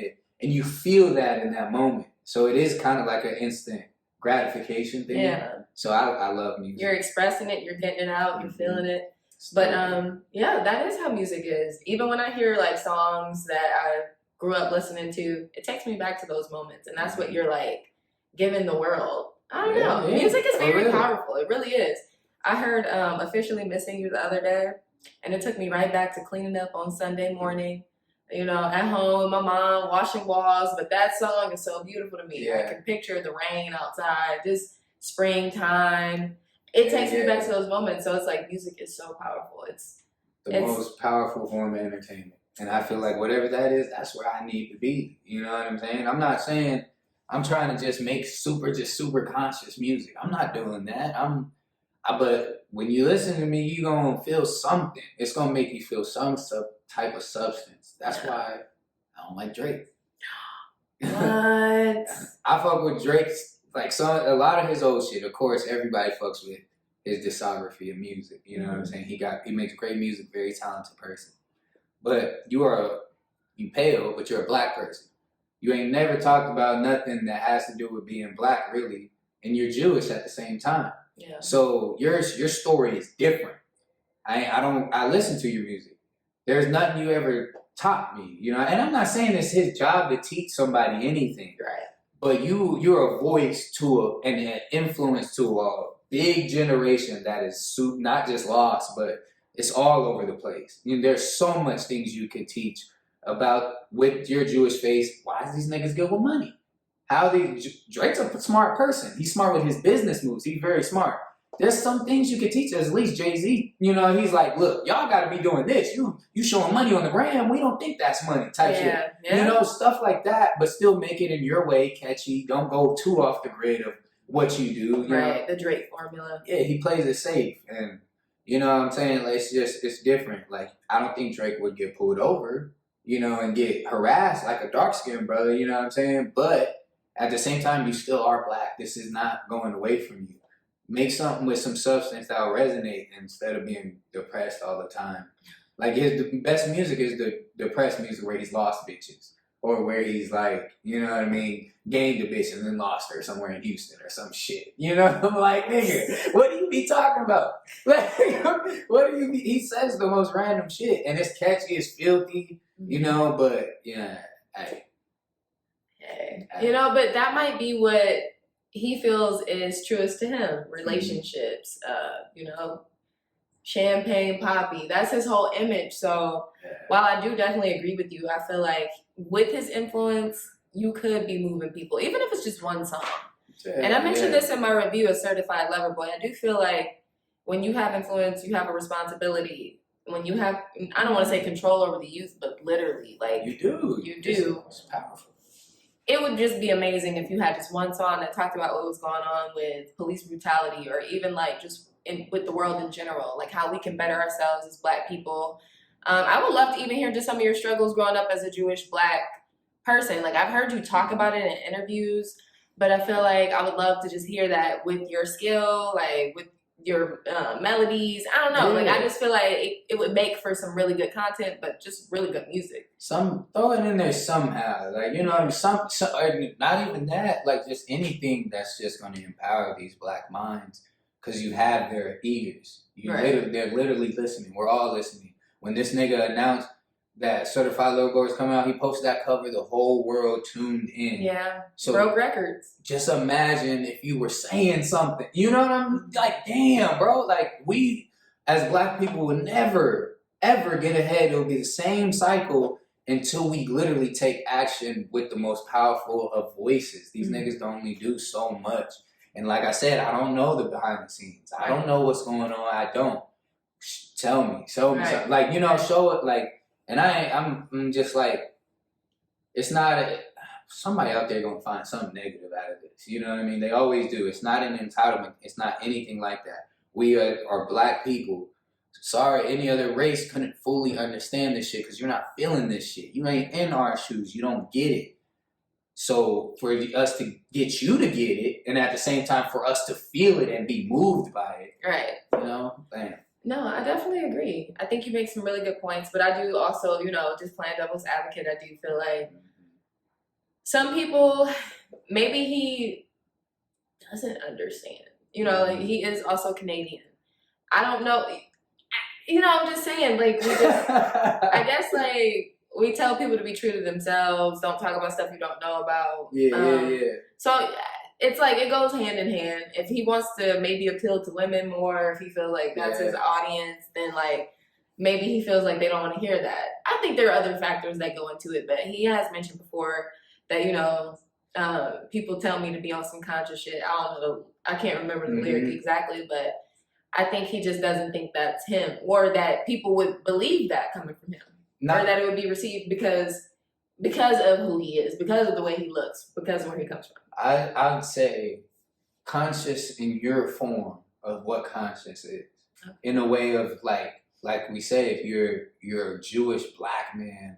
you feel that in that moment. So it is kind of like an instant gratification thing. Yeah. So I love music. You're expressing it, you're getting it out, you're feeling it. But yeah, that is how music is. Even when I hear like songs that I grew up listening to, it takes me back to those moments, and that's what you're like giving the world. I don't know. Yeah. Music is very Really. powerful. It really is. I heard Officially Missing You the other day, and it took me right back to cleaning up on Sunday morning, you know, at home with my mom, washing walls. But that song is so beautiful to me. Yeah. I can picture the rain outside, just springtime. It takes me back to those moments. So it's like music is so powerful. It's most powerful form of entertainment. And I feel like whatever that is, that's where I need to be. You know what I'm saying? I'm not saying I'm trying to just make super conscious music. I'm not doing that. But when you listen to me, you're going to feel something. It's going to make you feel some type of substance. That's why I don't like Drake. what? I fuck with Drake's, like a lot of his old shit. Of course, everybody fucks with his discography of music. You know what I'm saying? He makes great music, very talented person. But you pale, but you're a black person. You ain't never talked about nothing that has to do with being black, really, and you're Jewish at the same time. Yeah. So your story is different. I listen to your music. There's nothing you ever taught me, you know. And I'm not saying it's his job to teach somebody anything, Right. but you're a voice and an influence to a big generation that is not just lost, but it's all over the place. You know, there's so much things you could teach about with your Jewish face. Why is these niggas good with money? Drake's a smart person. He's smart with his business moves. He's very smart. There's some things you could teach us. At least Jay-Z, you know, he's like, look, y'all got to be doing this. You showing money on the gram. We don't think that's money type shit. Yeah. You know, stuff like that, but still make it in your way, catchy. Don't go too off the grid of what you do. You Right. know? The Drake formula. Yeah, he plays it safe. And you know what I'm saying? Like, it's different. Like, I don't think Drake would get pulled over, you know, and get harassed like a dark-skinned brother, you know what I'm saying? But at the same time, you still are black. This is not going away from you. Make something with some substance that will resonate instead of being depressed all the time. Like, the best music is the depressed music where he's lost bitches. Or where he's like, you know what I mean, gained a bitch and then lost her somewhere in Houston or some shit. You know, I'm like, nigga, what do you be talking about? Like, what do you be? He says the most random shit, and it's catchy, it's filthy, you know, but, yeah, hey. You know, but that might be what he feels is truest to him. Relationships, you know, champagne poppy. That's his whole image. So while I do definitely agree with you, I feel like with his influence, you could be moving people, even if it's just one song. And I mentioned this in my review of Certified Lover Boy. I do feel like when you have influence, you have a responsibility when you have, I don't want to say control over the youth, but literally, like, You do. It's powerful. it would just be amazing if you had just one song that talked about what was going on with police brutality, or even like just with the world in general, like how we can better ourselves as Black people. I would love to even hear just some of your struggles growing up as a Jewish Black person. Like, I've heard you talk about it in interviews, but I feel like I would love to just hear that with your skill, like with your melodies. I don't know. Like, I just feel like it would make for some really good content, but just really good music. Throw it in there somehow. Like, you know, not even that, like just anything that's just going to empower these Black minds, because you have their ears. They're literally listening. We're all listening. When this nigga announced that Certified Lover Boy was coming out, he posted that cover, the whole world tuned in. Yeah, so broke records. Just imagine if you were saying something. You know what I'm like? Damn, bro. Like, we as Black people would never, ever get ahead. It'll be the same cycle until we literally take action with the most powerful of voices. These niggas don't only do so much. And like I said, I don't know the behind the scenes. I don't know what's going on. I don't. Tell me. Show me something. Like, you know, show it. Like, and I'm just like, it's not, somebody out there gonna find something negative out of this. You know what I mean? They always do. It's not an entitlement. It's not anything like that. We are Black people. Sorry, any other race couldn't fully understand this shit because you're not feeling this shit. You ain't in our shoes. You don't get it. So for us to get you to get it, and at the same time for us to feel it and be moved by it. Right. You know? Damn. No, I definitely agree. I think you make some really good points, but I do also, you know, just playing devil's advocate, I do feel like some people, maybe he doesn't understand. You know, like, he is also Canadian. I don't know. You know, I'm just saying, like, we just, I guess, like, we tell people to be true to themselves, don't talk about stuff you don't know about. Yeah. So it's like, it goes hand in hand. If he wants to maybe appeal to women more, if he feels like that's his audience, then like maybe he feels like they don't want to hear that. I think there are other factors that go into it, but he has mentioned before that, you know, people tell me to be on some conscious shit. I don't know, I can't remember the lyric exactly, but I think he just doesn't think that's him, or that people would believe that coming from him, or that it would be received because of who he is, because of the way he looks, because of where he comes from. I would say conscious in your form of what conscious is. Okay. In a way of like we say, if you're a Jewish Black man,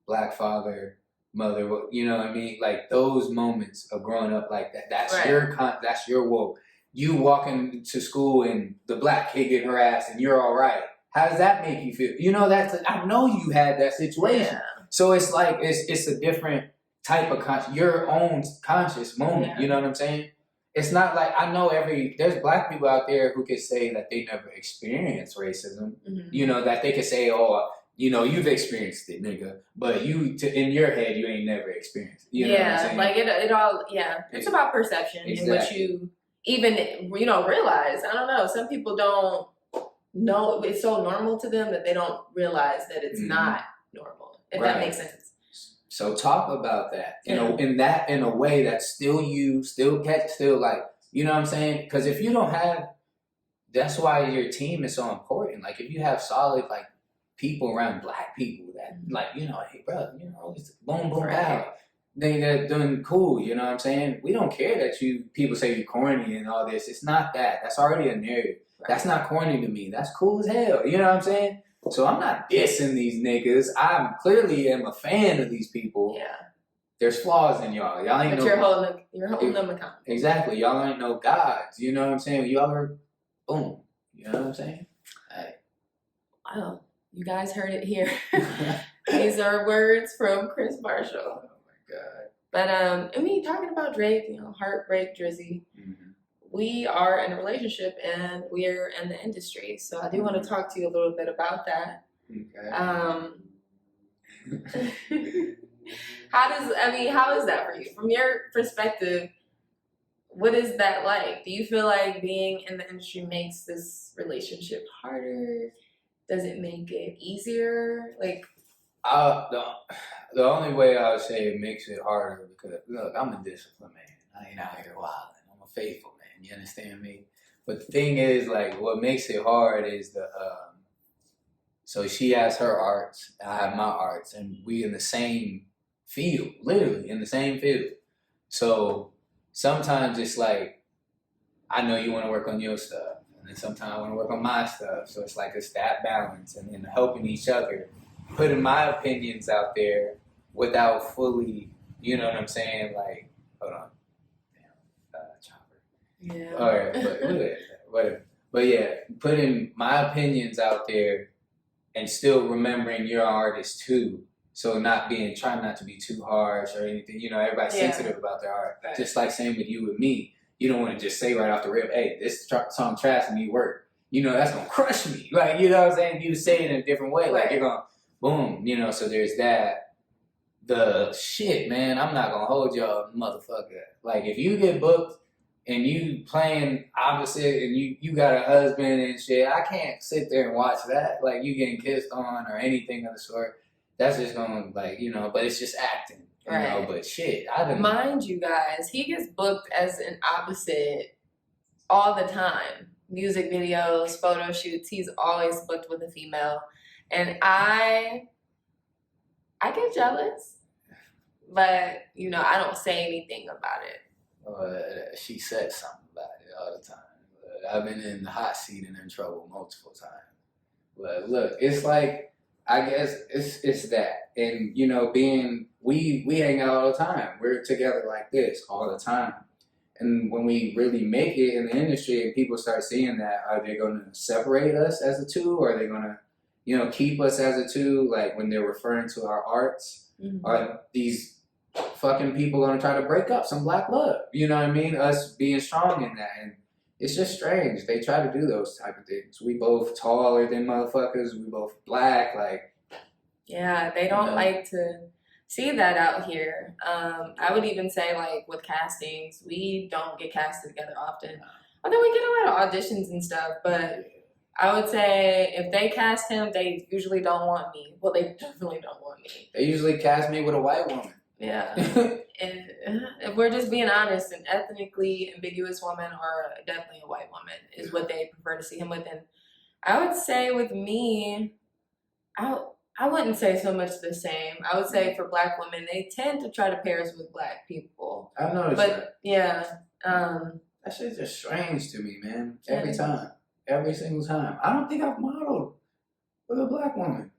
Black father, mother, you know what I mean? Like those moments of growing up like that, that's your woke. You walking to school and the Black kid getting harassed and you're all right. How does that make you feel? You know, I know you had that situation. Yeah. So it's like, it's a different type of your own conscious moment. Yeah. You know what I'm saying? It's not like, I know there's Black people out there who could say that they never experienced racism. Mm-hmm. You know, that they could say, oh, you know, you've experienced it, nigga. But in your head, you ain't never experienced it. You know what I'm saying? Like it all, it's about perception and what you even, you know, realize. I don't know. Some people don't know. It's so normal to them that they don't realize that it's not normal, if that makes sense. So talk about that, you know, in a way that's still you, still like, you know what I'm saying? Because if you don't have, that's why your team is so important. Like if you have solid like people around Black people that like, you know, hey bro, you know, it's boom boom pow. They're doing cool, you know what I'm saying? We don't care that people say you're corny and all this. It's not that. That's already a narrative. Right. That's not corny to me. That's cool as hell. You know what I'm saying? So I'm not dissing these niggas. I clearly am a fan of these people. Yeah. There's flaws in y'all. Y'all ain't you're holding them accountable. Exactly. Y'all ain't no gods. You know what I'm saying? Y'all are boom. You know what I'm saying? Hey. Wow. You guys heard it here. These are words from KrisMarshall. Oh my God. But I mean, talking about Drake, you know, heartbreak, Drizzy. Mm-hmm. We are in a relationship and we're in the industry. So I do want to talk to you a little bit about that. Okay. How is that for you? From your perspective, what is that like? Do you feel like being in the industry makes this relationship harder? Does it make it easier? Like, the only way I would say it makes it harder, because look, I'm a disciplined man. I ain't out here wilding. I'm a faithful man. You understand me? But the thing is, like, what makes it hard is So she has her arts, I have my arts, and we in the same field, literally in the same field. So sometimes it's like, I know you want to work on your stuff, and then sometimes I want to work on my stuff. So it's like it's that balance, and then helping each other, putting my opinions out there without fully, you know what I'm saying? Like, hold on, chopper. Yeah. All right, but yeah, putting my opinions out there and still remembering you're an artist too. So trying not to be too harsh or anything. You know, everybody's sensitive about their art. Right. Just like same with you with me. You don't want to just say right off the rip, hey, this song trash and need work. You know, that's going to crush me. Like, you know what I'm saying? You say it in a different way. Like, you're going, boom. You know, so there's that. The shit, man, I'm not going to hold y'all motherfucker. Like, if you get booked and you playing opposite and you got a husband and shit, I can't sit there and watch that. Like, you getting kissed on or anything of the sort. That's just going to, like, you know, but it's just acting. You know, but shit, I didn't mind you guys, he gets booked as an opposite all the time. Music videos, photo shoots, he's always booked with a female. And I get jealous, but, you know, I don't say anything about it. She said something about it all the time. I've been in the hot seat and in trouble multiple times. But look, it's like, I guess it's that. And, you know, we hang out all the time. We're together like this all the time. And when we really make it in the industry and people start seeing that, are they going to separate us as a two? Or are they going to, you know, keep us as a two? Like when they're referring to our arts, are these fucking people going to try to break up some black love? You know what I mean? Us being strong in that. And it's just strange. They try to do those type of things. We both taller than motherfuckers. We both black. Like, yeah, they don't like to see that out here. I would even say, like, with castings, we don't get casted together often. Although we get a lot of auditions and stuff, but I would say if they cast him, they usually don't want me. Well, they definitely don't want me. They usually cast me with a white woman. Yeah. And if we're just being honest, an ethnically ambiguous woman or definitely a white woman is what they prefer to see him with. And I would say with me, I wouldn't say so much the same. I would say for black women, they tend to try to pair us with black people. I've noticed that. Yeah. That shit's just strange to me, man. Every time. Every single time. I don't think I've modeled with a black woman.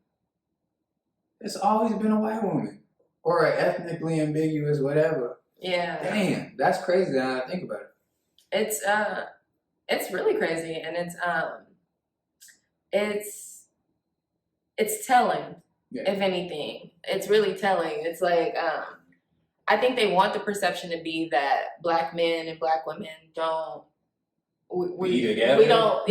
It's always been a white woman. Or an ethnically ambiguous whatever. Yeah. Damn, that's crazy now I think about it. It's really crazy, and it's telling, if anything. It's really telling. It's like, I think they want the perception to be that black men and black women don't, we don't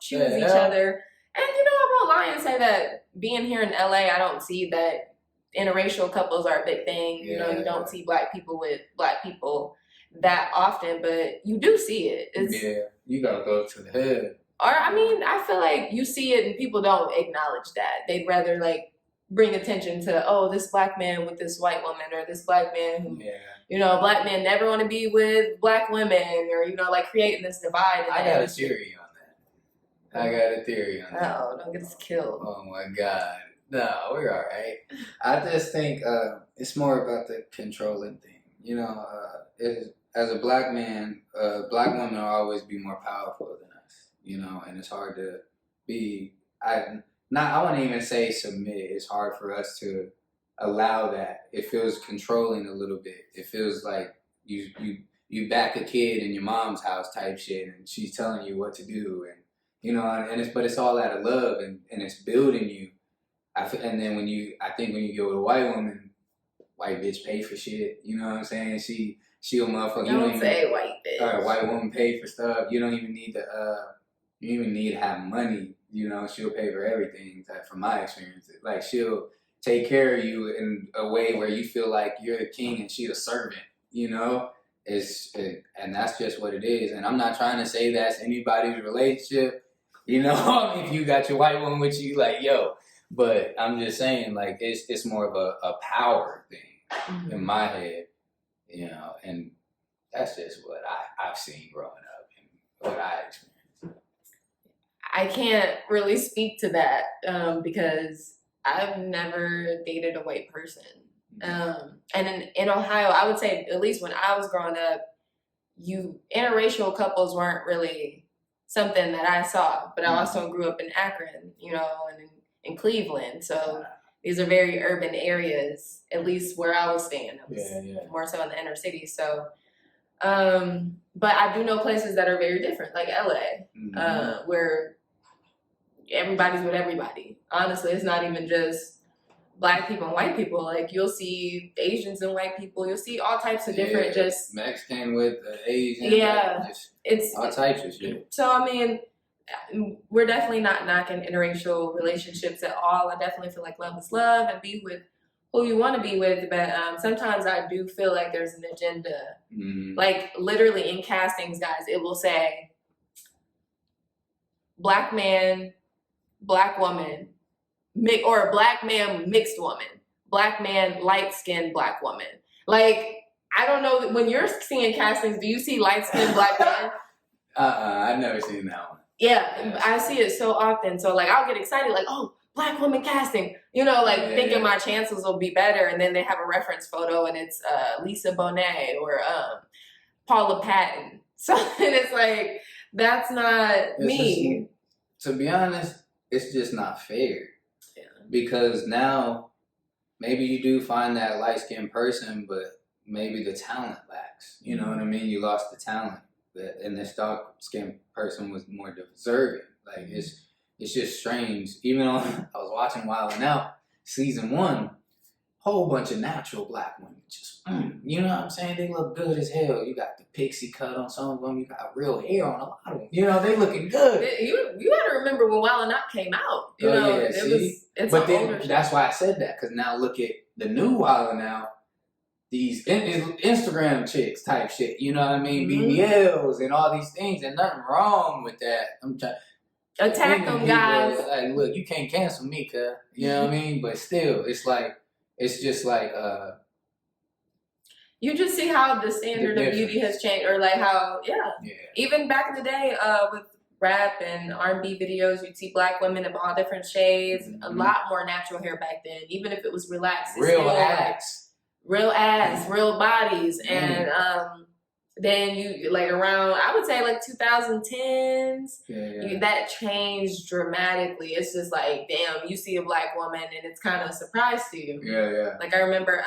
choose each other. And, you know, I won't lie and say that being here in LA, I don't see that interracial couples are a big thing. You know, you don't see black people with black people that often, but you do see it. You gotta go to the hood. Or, I mean, I feel like you see it and people don't acknowledge that. They'd rather, like, bring attention to, oh, this black man with this white woman, or this black man who, you know, black men never want to be with black women, or, you know, like, creating this divide. I got a theory on that. Oh, don't get us killed. Oh, my God. No, we're all right. I just think it's more about the controlling thing. You know, as a black man, black women will always be more powerful than us. You know, and it's hard to be. I wouldn't even say submit. It's hard for us to allow that. It feels controlling a little bit. It feels like you back a kid in your mom's house type shit, and she's telling you what to do, and you know, but it's all out of love, and it's building you. And then when you get with a white woman, white bitch pay for shit. You know what I'm saying? She'll motherfucker. Don't say white bitch. Or white woman pay for stuff. You don't even need to. You even need to have money. You know, she'll pay for everything. From my experience, like she'll take care of you in a way where you feel like you're the king and she's a servant. You know, and that's just what it is. And I'm not trying to say that's anybody's relationship. You know, if you got your white woman with you, like yo. But I'm just saying, like, it's more of a power thing in my head, you know, and that's just what I've seen growing up and what I experienced. I can't really speak to that because I've never dated a white person. And in Ohio, I would say, at least when I was growing up, interracial couples weren't really something that I saw. But I also grew up in Akron, you know, and in Cleveland. So these are very urban areas, at least where I was staying. It was more so in the inner city. So, but I do know places that are very different, like LA, where everybody's with everybody. Honestly, it's not even just Black people and white people. Like, you'll see Asians and white people. You'll see all types of different, just Mexican with Asian. It's all types of shit. So I mean, we're definitely not knocking interracial relationships at all. I definitely feel like love is love, and be with who you want to be with. But sometimes I do feel like there's an agenda. Like, literally in castings, guys, it will say Black man, Black woman, or Black man, mixed woman, Black man, light-skinned Black woman. Like, I don't know, when you're seeing castings, do you see light-skinned Black men? I've never seen that one. Yeah, I see it so often. So, like, I'll get excited, like, oh, Black woman casting, you know, like, thinking my chances will be better. And then they have a reference photo, and it's Lisa Bonet or Paula Patton. So, and it's like, that's not me. To be honest, it's just not fair. Because now, maybe you do find that light-skinned person, but maybe the talent lacks. You know what I mean? You lost the talent. And this dark-skinned person was more deserving. Like, it's just strange. Even though I was watching Wild 'N Out, season 1, whole bunch of natural Black women. Just, you know what I'm saying? They look good as hell. You got the pixie cut on some of them. You got real hair on a lot of them. You know, they looking good. You got to remember when Wild 'N Out came out. You know, it's but an older show. That's why I said that, because now look at the new Wild 'N Out. These Instagram chicks type shit. You know what I mean? BBLs and all these things, and nothing wrong with that. I'm trying. Attack them, guys. Like, look, you can't cancel me, cuz. You know what I mean? But still, it's just like you just see how the standard of beauty has changed, or like how even back in the day with rap and R&B videos, you'd see Black women of all different shades, a lot more natural hair back then, even if it was relaxed. Real ass, real bodies, and then you, like, around, I would say, like 2010s, that changed dramatically. It's just like, damn, you see a Black woman and it's kind of a surprise to you. Like, I remember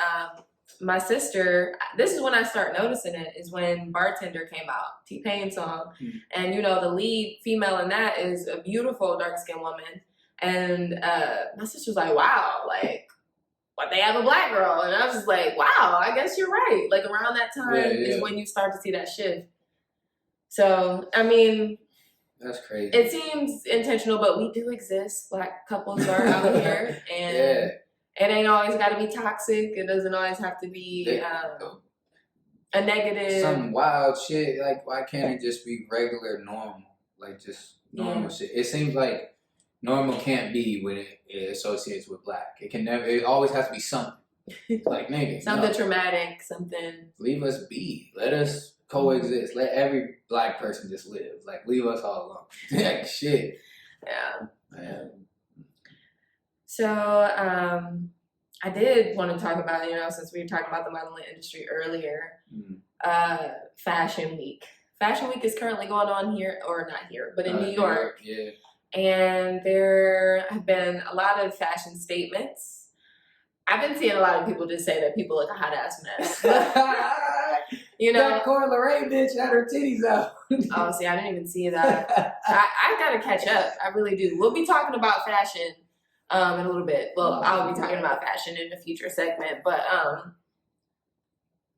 my sister, this is when I start noticing it, is when Bartender came out, T-Pain song. And, you know, the lead female in that is a beautiful dark-skinned woman. And my sister was like, wow, like, but they have a Black girl. And I was just like, wow, I guess you're right. Like, around that time is when you start to see that shift. So, I mean, that's crazy. It seems intentional, but we do exist. Black couples are out here, and it ain't always got to be toxic. It doesn't always have to be a negative. Some wild shit. Like, why can't it just be regular, normal? Like, just normal shit. It seems like normal can't be when it associates with Black. It can never. It always has to be something. Like, nigga, something traumatic, something. Leave us be. Let us coexist. Let every Black person just live. Like, leave us all alone. Like, shit. Yeah. Man. So, I did want to talk about, you know, since we were talking about the modeling industry earlier, Fashion Week. Fashion Week is currently going on here, or not here, but in New York. Yeah. And there have been a lot of fashion statements. I've been seeing a lot of people just say that people look a hot ass mess. You know, that Cora Lorraine bitch had her titties out. Oh, see, I didn't even see that. I gotta catch up. I really do. We'll be talking about fashion in a little bit. Well, I'll be talking about fashion in a future segment. But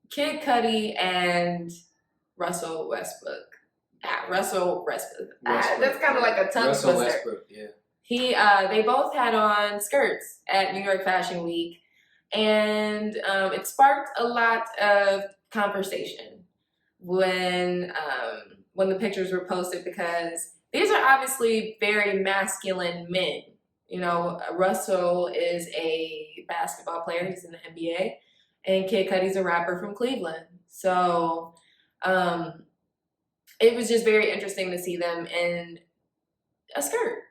Kid Cudi and Russell Westbrook. Russell Westbrook. That's kind of like a tongue Russell twister. Westbrook, yeah. They both had on skirts at New York Fashion Week, and it sparked a lot of conversation when the pictures were posted, because these are obviously very masculine men. You know, Russell is a basketball player; he's in the NBA, and Kid Cudi's a rapper from Cleveland. So, it was just very interesting to see them, and a skirt.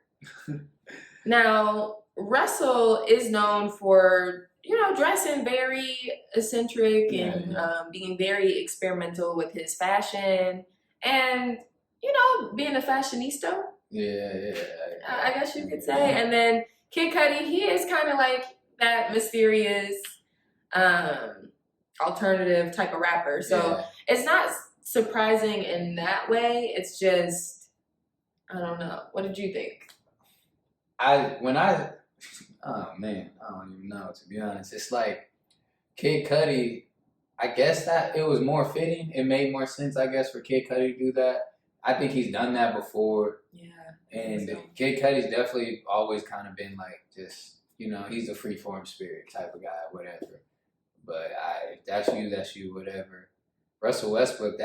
Now, Russell is known for, dressing very eccentric and being very experimental with his fashion and, being a fashionista. Yeah. I guess you could say. And then Kid Cudi, he is kind of like that mysterious alternative type of rapper. So it's not surprising in that way. It's just, I don't know. What did you think? Oh man, I don't even know, to be honest. It's like Kid Cudi, I guess that it was more fitting. It made more sense, I guess, for Kid Cudi to do that. I think he's done that before. Yeah. And Kid Cudi's definitely always kind of been like just, he's a freeform spirit type of guy, whatever. But if that's you, whatever. Russell Westbrook,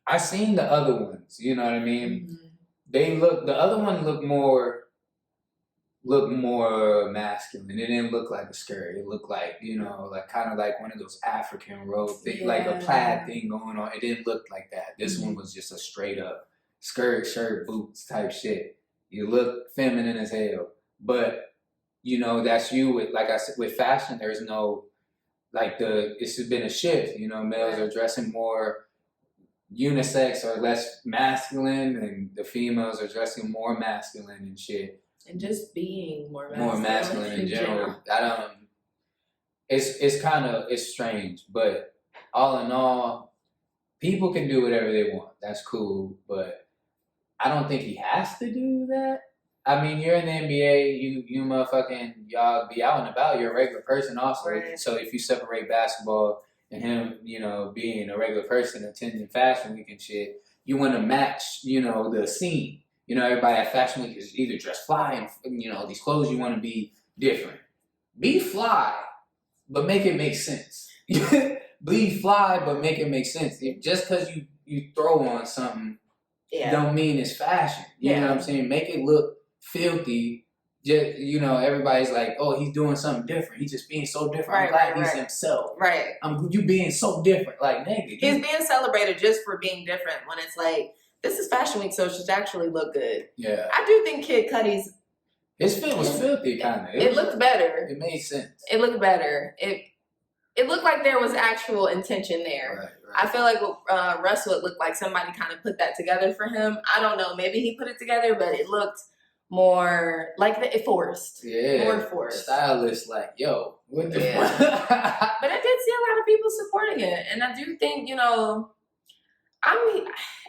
I seen the other ones, you know what I mean? Mm-hmm. The other one looked more masculine. It didn't look like a skirt. It looked like, like kind of like one of those African robe thing, like a plaid thing going on. It didn't look like that. This one was just a straight up skirt, shirt, boots type shit. You look feminine as hell. But, that's you with, like I said, with fashion, there's no, like it's been a shift. Males are dressing more unisex or less masculine, and the females are dressing more masculine and shit. And just being more masculine in general. It's strange, but all in all, people can do whatever they want. That's cool, but I don't think he has to do that. I mean, you're in the NBA, you motherfucking, y'all be out and about, you're a regular person also. Right. So if you separate basketball and him, being a regular person attending Fashion Week and shit, you want to match, the scene. Everybody at Fashion Week is either dressed fly and, these clothes, you want to be different. Be fly, but make it make sense. Be fly, but make it make sense. Just because you throw on something don't mean it's fashion. You know what I'm saying? Make it look filthy. Just, everybody's like, oh, he's doing something different. He's just being so different. I'm glad he's himself. Right. You being so different. Like, nigga. He's being celebrated just for being different when it's like, this is Fashion Week, so it should actually look good. Yeah. I do think Kid Cudi's... His fit was filthy, kind of. It looked better. It made sense. It looked better. It looked like there was actual intention there. Right. I feel like with Russell, it looked like somebody kind of put that together for him. I don't know. Maybe he put it together, but it looked more like it forced. Yeah. More forced. Stylist, like, yo, what the fuck? But I did see a lot of people supporting it. And I do think,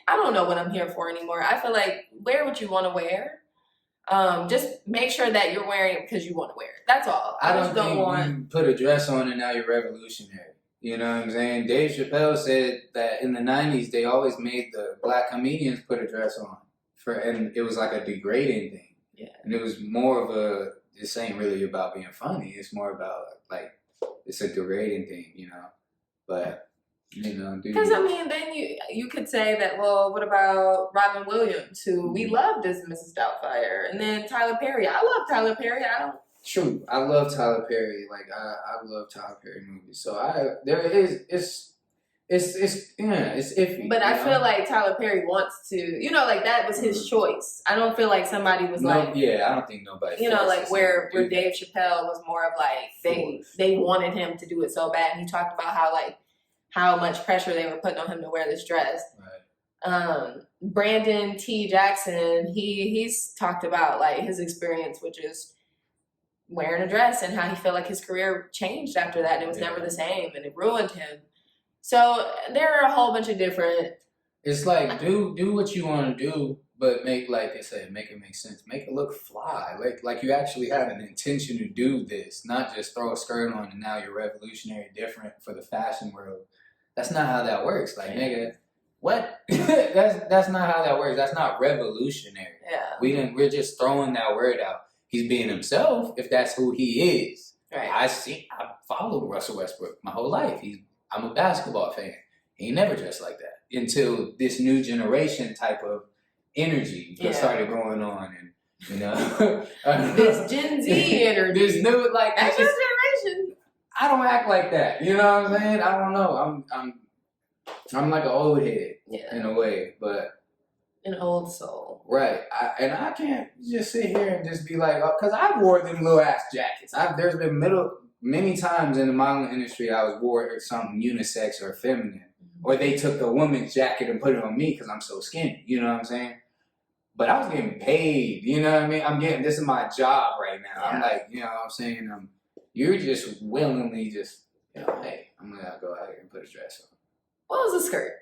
I don't know what I'm here for anymore. I feel like wear what you want to wear. Just make sure that you're wearing it because you want to wear it. That's all. I don't think you put a dress on and now you're revolutionary. You know what I'm saying? Dave Chappelle said that in the 90s, they always made the black comedians put a dress on. And it was like a degrading thing. Yeah. And it was more of this ain't really about being funny. It's more about, like, it's a degrading thing, But... Because then you could say that, well, what about Robin Williams, who we loved as Mrs. Doubtfire, and then Tyler Perry. I love Tyler Perry. True, I love Tyler Perry. Like I love Tyler Perry movies. So it's iffy. But I feel like Tyler Perry wants to, like that was his choice. I don't feel like somebody was I don't think nobody. Like where Dave Chappelle was more of like they wanted him to do it so bad. And he talked about how much pressure they were putting on him to wear this dress. Right. Brandon T. Jackson, he's talked about like his experience with just wearing a dress and how he felt like his career changed after that and it was never the same and it ruined him. So there are a whole bunch of different... It's like, do what you want to do, but make, like they said, make it make sense. Make it look fly. Like you actually had an intention to do this, not just throw a skirt on and now you're revolutionary, different for the fashion world. That's not how that works. Like, nigga, what? that's not how that works. That's not revolutionary. Yeah. We're just throwing that word out. He's being himself if that's who he is. Right. I followed Russell Westbrook my whole life. I'm a basketball fan. He never dressed like that until this new generation type of energy started going on, and this Gen Z energy. This new that's your generation. I don't act like that. You know what I'm saying? I don't know. I'm like an old head in a way, but An old soul. Right. I can't just sit here and just be like, oh, because I wore them little ass jackets. There's been many times in the modeling industry I was wore something unisex or feminine. Or they took a woman's jacket and put it on me because I'm so skinny. You know what I'm saying? But I was getting paid. You know what I mean? This is my job right now. Yeah. I'm like, you know what I'm saying? You're just willingly just, you know, hey, I'm going to go out here and put a dress on. What was a skirt?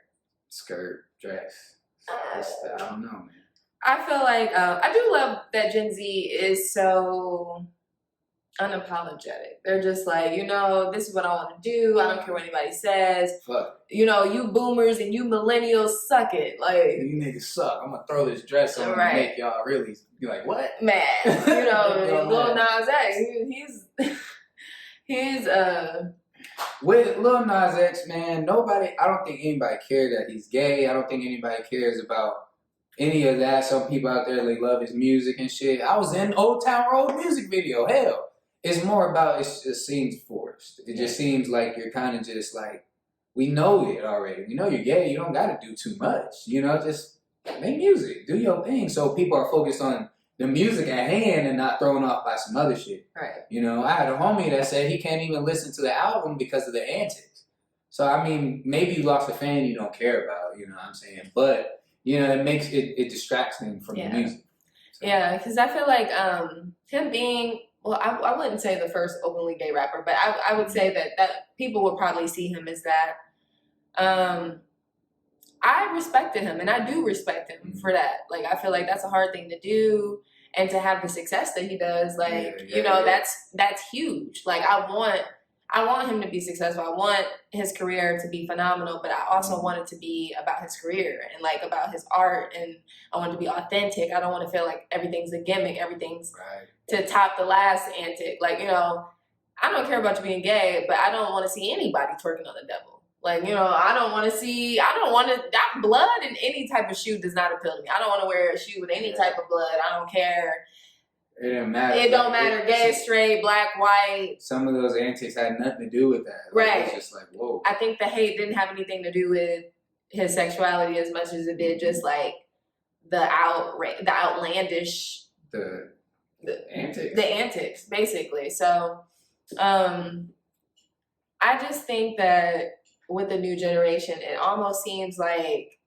Skirt, dress. I don't know, man. I feel like I do love that Gen Z is so unapologetic. They're just like, you know, this is what I want to do. I don't care what anybody says. Fuck. You know, you boomers and you millennials suck it. Like, you niggas suck. I'm gonna throw this dress on and make y'all really be like, what? Mad. You know, Lil Nas X. He's with Lil Nas X, man, I don't think anybody cares that he's gay. I don't think anybody cares about any of that. Some people out there, they love his music and shit. I was in Old Town Road music video. Hell. It's more about, it just seems forced. It just seems like you're kind of just like, we know it already. We know you're gay. You don't got to do too much. You know, just make music. Do your thing. So people are focused on the music at hand and not thrown off by some other shit. right. You know, I had a homie that said he can't even listen to the album because of the antics. So, I mean, maybe you lost a fan you don't care about, you know what I'm saying? But, you know, it distracts him from the music. So. Yeah, because I feel like him being, well, I wouldn't say the first openly gay rapper, but I would say that people would probably see him as that. I respected him, and I do respect him for that. Like, I feel like that's a hard thing to do, and to have the success that he does, like, you know, that's huge. Like, I want him to be successful. I want his career to be phenomenal, but I also want it to be about his career and like about his art, and I want it to be authentic. I don't want to feel like everything's a gimmick, everything's to top the last antic. Like, you know, I don't care about you being gay, but I don't want to see anybody twerking on the devil. Like, you know, that blood in any type of shoe does not appeal to me. I don't want to wear a shoe with any type of blood. I don't care. It didn't matter. It don't matter. Gay, straight, black, white. Some of those antics had nothing to do with that. Like, right. It's just like, whoa. I think the hate didn't have anything to do with his sexuality as much as it did just like the outlandish. The antics. The antics, basically. So, I just think that with the new generation, it almost seems like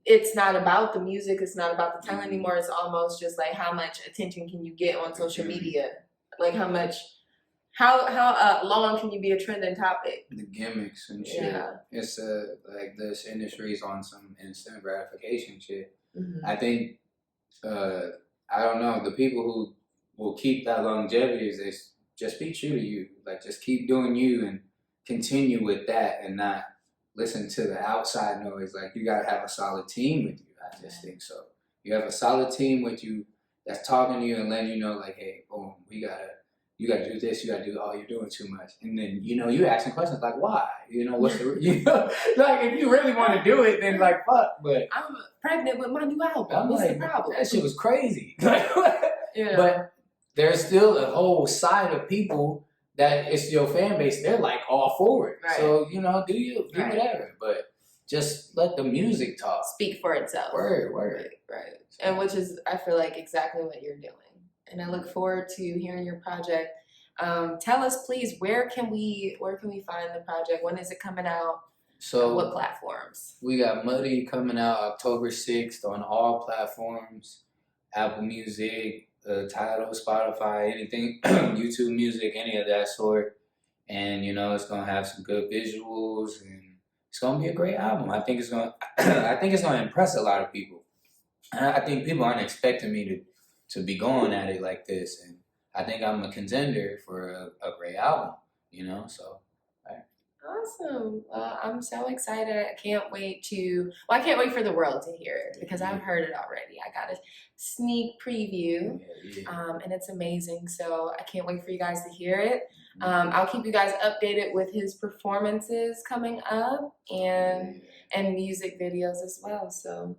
it's not about the music, it's not about the talent anymore. It's almost just like how much attention can you get on social media? Like how long can you be a trending topic? The gimmicks and shit. Yeah. It's like this industry's on some instant gratification shit. Mm-hmm. I think I don't know, the people who will keep that longevity is they just be true to you. Like just keep doing you and continue with that and not listen to the outside noise. Like you gotta have a solid team with you. I just think so. You have a solid team with you that's talking to you and letting you know, like, hey, boom, you gotta do this, you gotta do, oh, you're doing too much. And then, you know, you're asking questions like, why? You know, what's the, you know, like if you really want to do it, then like, fuck. But I'm pregnant with my new album. What's the problem? That shit was crazy. Yeah. But there's still a whole side of people that it's your fan base, they're like all for it. Right. So, you know, do whatever. But just let the music talk. Speak for itself. Word. Right. And which is, I feel like, exactly what you're doing. And I look forward to hearing your project. Tell us, please, where can we find the project? When is it coming out? So what platforms? We got Muddy coming out October 6th on all platforms. Apple Music, Tidal, Spotify, anything, YouTube Music, any of that sort. And, you know, it's going to have some good visuals and it's going to be a great album. I think it's going to impress a lot of people. And I think people aren't expecting me to be going at it like this. And I think I'm a contender for a great album, you know, so. Awesome. I'm so excited. I can't wait for the world to hear it because I've heard it already. I got a sneak preview and it's amazing. So I can't wait for you guys to hear it. I'll keep you guys updated with his performances coming up and music videos as well. So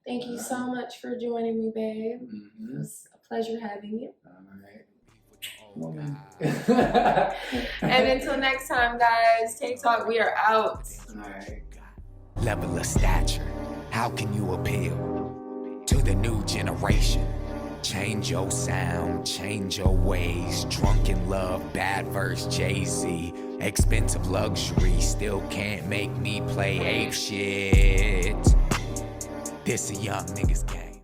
thank you so much for joining me, babe. Mm-hmm. It was a pleasure having you. All right. And until next time, guys, TaeTalk, we are out. All right. Level of stature, how can you appeal? To the new generation, change your sound, change your ways. Drunken love, bad verse, Jay-Z. Expensive luxury, still can't make me play ape shit. This a young niggas game.